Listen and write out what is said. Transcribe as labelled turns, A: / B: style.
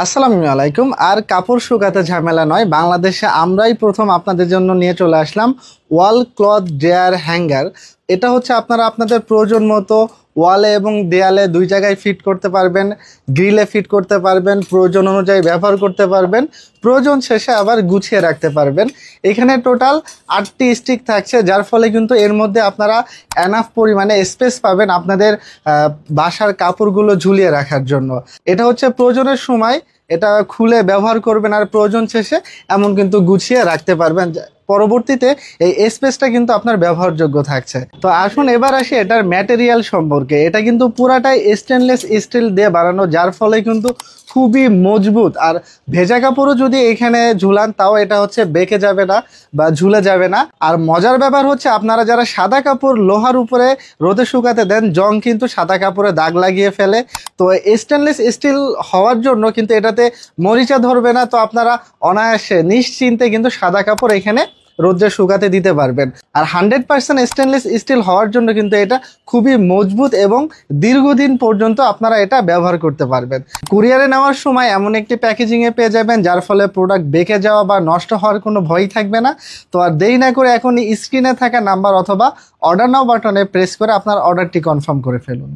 A: আসসালামু আলাইকুম। আর কাপড় শুকাতে ঝামেলা নয়, বাংলাদেশে আমরাই প্রথম আপনাদের জন্য নিয়ে চলে আসলাম ওয়াল ক্লথ ড্রায়ার হ্যাঙ্গার। এটা হচ্ছে আপনারা আপনাদের প্রয়োজন মতো ওয়ালে এবং দেয়ালে দুই জায়গায় ফিট করতে পারবেন, গ্রিলে ফিট করতে পারবেন, প্রয়োজন অনুযায়ী ব্যবহার করতে পারবেন, প্রয়োজন শেষে আবার গুছিয়ে রাখতে পারবেন। এখানে টোটাল 8টি স্টিক থাকছে, যার ফলে কিন্তু এর মধ্যে আপনারা এনাফ পরিমাণে স্পেস পাবেন আপনাদের বাসার কাপড়গুলো ঝুলিয়ে রাখার জন্য। এটা হচ্ছে প্রয়োজনের সময় এটা খুলে ব্যবহার করবেন, আর প্রয়োজন শেষে এমন কিন্তু গুছিয়ে রাখতে পারবেন। পরবর্তীতে এই স্পেসটা কিন্তু আপনার ব্যবহারযোগ্য থাকছে। তো আসুন এবার আসি এটার ম্যাটেরিয়াল সম্পর্কে। এটা কিন্তু পুরাটাই স্টেনলেস স্টিল দিয়ে বানানো, যার ফলে কিন্তু খুবই মজবুত। আর ভেজা কাপড়ও যদি এখানে ঝুলান তাও এটা হচ্ছে বেঁকে যাবে না বা ঝুলে যাবে না। আর মজার ব্যাপার হচ্ছে, আপনারা যারা সাদা কাপড় লোহার উপরে রোদে শুকাতে দেন, জং কিন্তু সাদা কাপড়ে দাগ লাগিয়ে ফেলে। তো স্টেনলেস স্টিল হওয়ার জন্য কিন্তু এটাতে মরিচা ধরবে না। তো আপনারা অনায়াসে নিশ্চিন্তে কিন্তু সাদা কাপড় এখানে রোদ্রে শুকাতে দিতে পারবেন। আর 100% স্টেনলেস স্টিল হওয়ার জন্য কিন্তু এটা খুবই মজবুত এবং দীর্ঘদিন পর্যন্ত আপনারা এটা ব্যবহার করতে পারবেন। কুরিয়ারে নেওয়ার সময় এমন একটি প্যাকেজিংয়ে পেয়ে যাবেন যার ফলে প্রোডাক্ট বেঁকে যাওয়া বা নষ্ট হওয়ার কোনো ভয়ই থাকবে না। তো আর দেরি না করে এখন স্ক্রিনে থাকা নাম্বার অথবা অর্ডার নাও বাটনে প্রেস করে আপনার অর্ডারটি কনফার্ম করে ফেলুন।